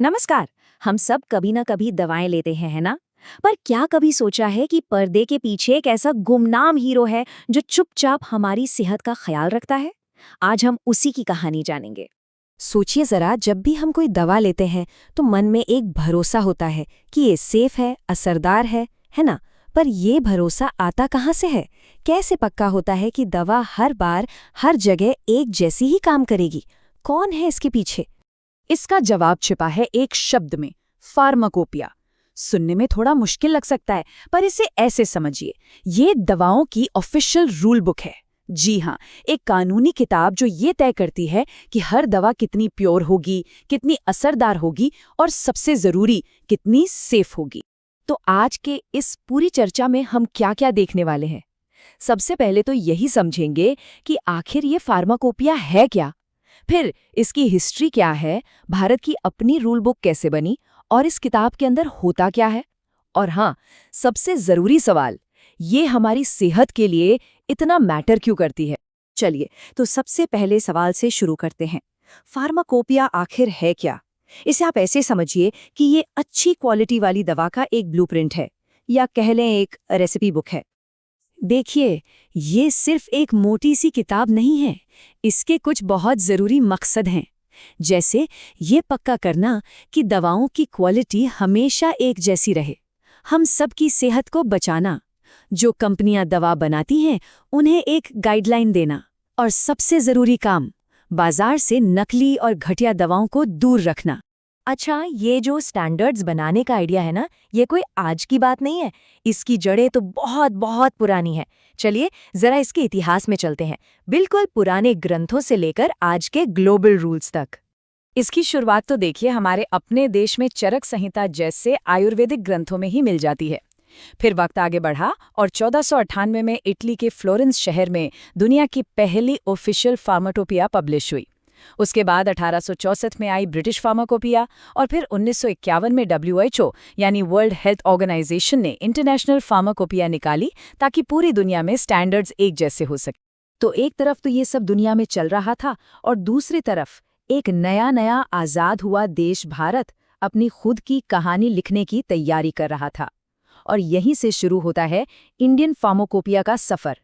नमस्कार। हम सब कभी ना कभी दवाएं लेते हैं, है ना? पर क्या कभी सोचा है कि पर्दे के पीछे एक ऐसा गुमनाम हीरो है जो चुपचाप हमारी सेहत का ख्याल रखता है? आज हम उसी की कहानी जानेंगे। सोचिए जरा, जब भी हम कोई दवा लेते हैं तो मन में एक भरोसा होता है कि ये सेफ है, असरदार है ना? पर ये भरोसा आता कहाँ से है? कैसे पक्का होता है कि दवा हर बार हर जगह एक जैसी ही काम करेगी? कौन है इसके पीछे? इसका जवाब छिपा है एक शब्द में, फार्माकोपिया। सुनने में थोड़ा मुश्किल लग सकता है, पर इसे ऐसे समझिए, ये दवाओं की ऑफिशियल रूल बुक है। जी हाँ, एक कानूनी किताब जो ये तय करती है कि हर दवा कितनी प्योर होगी, कितनी असरदार होगी और सबसे जरूरी, कितनी सेफ होगी। तो आज के इस पूरी चर्चा में हम क्या क्या देखने वाले हैं? सबसे पहले तो यही समझेंगे कि आखिर ये फार्माकोपिया है क्या, फिर इसकी हिस्ट्री क्या है, भारत की अपनी रूल बुक कैसे बनी और इस किताब के अंदर होता क्या है, और हाँ, सबसे जरूरी सवाल, ये हमारी सेहत के लिए इतना मैटर क्यों करती है। चलिए, तो सबसे पहले सवाल से शुरू करते हैं। फार्माकोपिया आखिर है क्या? इसे आप ऐसे समझिए कि ये अच्छी क्वालिटी वाली दवा का एक ब्लूप्रिंट है, या कह लें एक रेसिपी बुक है। देखिए, ये सिर्फ एक मोटी सी किताब नहीं है, इसके कुछ बहुत ज़रूरी मकसद हैं। जैसे ये पक्का करना कि दवाओं की क्वालिटी हमेशा एक जैसी रहे, हम सबकी सेहत को बचाना, जो कंपनियां दवा बनाती हैं उन्हें एक गाइडलाइन देना, और सबसे ज़रूरी काम, बाजार से नकली और घटिया दवाओं को दूर रखना। अच्छा, ये जो स्टैंडर्ड्स बनाने का आइडिया है ना, ये कोई आज की बात नहीं है। इसकी जड़ें तो बहुत बहुत पुरानी है। चलिए जरा इसके इतिहास में चलते हैं, बिल्कुल पुराने ग्रंथों से लेकर आज के ग्लोबल रूल्स तक। इसकी शुरुआत तो देखिए हमारे अपने देश में चरक संहिता जैसे आयुर्वेदिक ग्रंथों में ही मिल जाती है। फिर वक्त आगे बढ़ा और 1498 में इटली के फ्लोरेंस शहर में दुनिया की पहली ऑफिशियल फार्माकोपिया पब्लिश हुई। उसके बाद 1864 में आई ब्रिटिश फार्माकोपिया, और फिर 1951 में WHO यानी वर्ल्ड हेल्थ ऑर्गेनाइजेशन ने इंटरनेशनल फार्माकोपिया निकाली, ताकि पूरी दुनिया में स्टैंडर्ड्स एक जैसे हो सके। तो एक तरफ तो ये सब दुनिया में चल रहा था, और दूसरी तरफ एक नया नया आज़ाद हुआ देश भारत अपनी खुद की कहानी लिखने की तैयारी कर रहा था। और यहीं से शुरू होता है इंडियन फार्माकोपिया का सफ़र।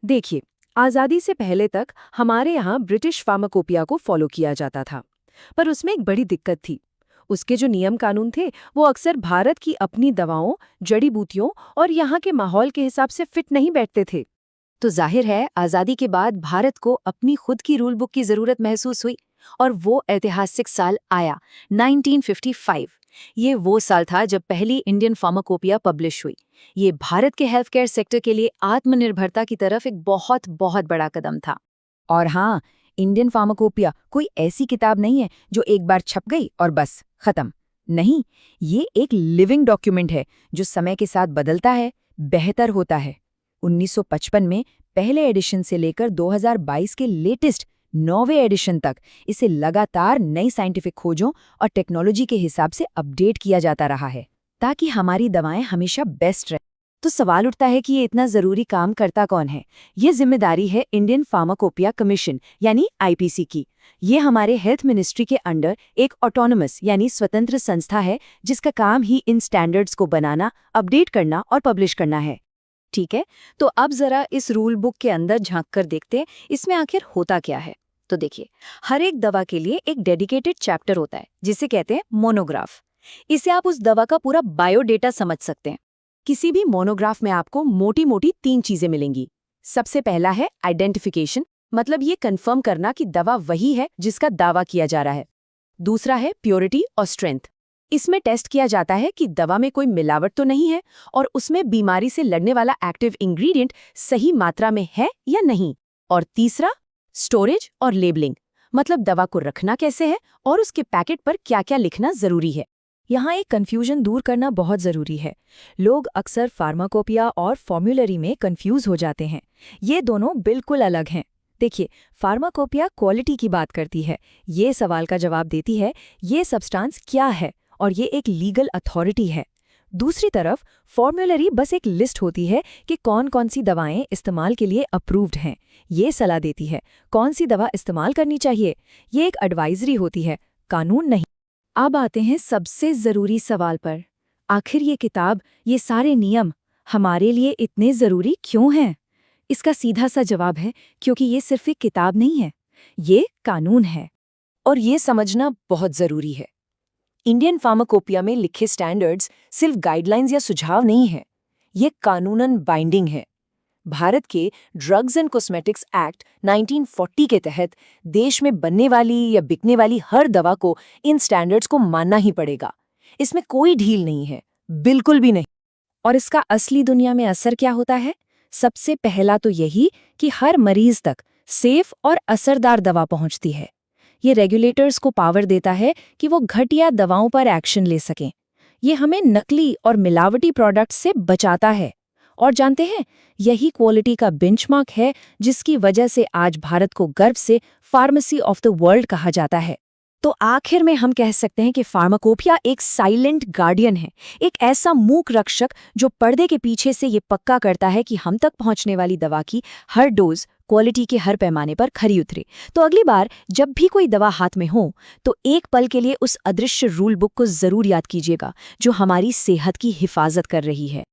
देखिए, आज़ादी से पहले तक हमारे यहाँ ब्रिटिश फार्माकोपिया को फॉलो किया जाता था, पर उसमें एक बड़ी दिक्कत थी। उसके जो नियम कानून थे वो अक्सर भारत की अपनी दवाओं, जड़ी बूटियों और यहाँ के माहौल के हिसाब से फिट नहीं बैठते थे। तो जाहिर है, आज़ादी के बाद भारत को अपनी खुद की रूल बुक की ज़रूरत महसूस हुई, और वो ऐतिहासिक साल आया 1955। ये वो साल था जब पहली इंडियन फार्माकोपिया पब्लिश हुई। ये भारत के हेल्थ केयर सेक्टर के लिए आत्मनिर्भरता की तरफ एक बहुत बहुत बड़ा कदम था। और हाँ, इंडियन फार्माकोपिया कोई ऐसी किताब नहीं है जो एक बार छप गई और बस खत्म। नहीं, ये एक लिविंग डॉक्यूमेंट है जो समय के साथ बदलता है, बेहतर होता है। 1955 में पहले एडिशन से लेकर 2022 के लेटेस्ट 9वें एडिशन तक इसे लगातार नई साइंटिफिक खोजों और टेक्नोलॉजी के हिसाब से अपडेट किया जाता रहा है, ताकि हमारी दवाएं हमेशा बेस्ट रहें। तो सवाल उठता है कि ये इतना ज़रूरी काम करता कौन है? ये जिम्मेदारी है इंडियन फार्माकोपिया कमीशन यानी IPC की। ये हमारे हेल्थ मिनिस्ट्री के अंडर एक ऑटोनमस यानी स्वतंत्र संस्था है, जिसका काम ही इन स्टैंडर्ड्स को बनाना, अपडेट करना और पब्लिश करना है। ठीक है, तो अब जरा इस रूल बुक के अंदर झांक कर देखते हैं इसमें आखिर होता क्या है। तो देखिए, हर एक दवा के लिए एक डेडिकेटेड चैप्टर होता है, जिसे कहते हैं मोनोग्राफ। इसे आप उस दवा का पूरा बायोडेटा समझ सकते हैं। किसी भी मोनोग्राफ में आपको मोटी मोटी 3 चीजें मिलेंगी। सबसे पहला है आइडेंटिफिकेशन, मतलब ये कंफर्म करना कि दवा वही है जिसका दावा किया जा रहा है। दूसरा है प्योरिटी और स्ट्रेंथ। इसमें टेस्ट किया जाता है कि दवा में कोई मिलावट तो नहीं है और उसमें बीमारी से लड़ने वाला एक्टिव इंग्रेडिएंट सही मात्रा में है या नहीं। और तीसरा स्टोरेज और लेबलिंग, मतलब दवा को रखना कैसे है और उसके पैकेट पर क्या-क्या लिखना जरूरी है। यहाँ एक कंफ्यूजन दूर करना बहुत जरूरी है। लोग अक्सर फार्माकोपिया और फॉर्म्युलरी में कंफ्यूज हो जाते हैं। ये दोनों बिल्कुल अलग हैं। देखिए, फार्माकोपिया क्वालिटी की बात करती है, ये सवाल का जवाब देती है ये सब्सटेंस क्या है, और ये एक लीगल अथॉरिटी है। दूसरी तरफ फॉर्म्युलरी बस एक लिस्ट होती है कि कौन कौन सी दवाएं इस्तेमाल के लिए अप्रूव्ड हैं। ये सलाह देती है कौन सी दवा इस्तेमाल करनी चाहिए। ये एक एडवाइजरी होती है, कानून नहीं। अब आते हैं सबसे ज़रूरी सवाल पर। आखिर ये किताब, ये सारे नियम हमारे लिए इतने ज़रूरी क्यों हैं? इसका सीधा सा जवाब है क्योंकि ये सिर्फ एक किताब नहीं है, ये कानून है। और ये समझना बहुत ज़रूरी है। इंडियन फार्माकोपिया में लिखे स्टैंडर्ड्स सिर्फ गाइडलाइंस या सुझाव नहीं हैं, ये कानूनन बाइंडिंग है। भारत के ड्रग्स एंड कॉस्मेटिक्स एक्ट 1940 के तहत देश में बनने वाली या बिकने वाली हर दवा को इन स्टैंडर्ड्स को मानना ही पड़ेगा। इसमें कोई ढील नहीं है, बिल्कुल भी नहीं। और इसका असली दुनिया में असर क्या होता है? सबसे पहला तो यही कि हर मरीज तक सेफ और असरदार दवा पहुंचती है। ये रेगुलेटर्स को पावर देता है कि वो घटिया दवाओं पर एक्शन ले सकें। ये हमें नकली और मिलावटी प्रोडक्ट्स से बचाता है। और जानते हैं, यही क्वालिटी का बेंचमार्क है जिसकी वजह से आज भारत को गर्व से फार्मेसी ऑफ द वर्ल्ड कहा जाता है। तो आखिर में हम कह सकते हैं कि फार्माकोपिया एक साइलेंट गार्डियन है, एक ऐसा मूक रक्षक जो पर्दे के पीछे से ये पक्का करता है कि हम तक पहुंचने वाली दवा की हर डोज क्वालिटी के हर पैमाने पर खरी उतरे। तो अगली बार जब भी कोई दवा हाथ में हो, तो एक पल के लिए उस अदृश्य रूल बुक को जरूर याद कीजिएगा जो हमारी सेहत की हिफाजत कर रही है।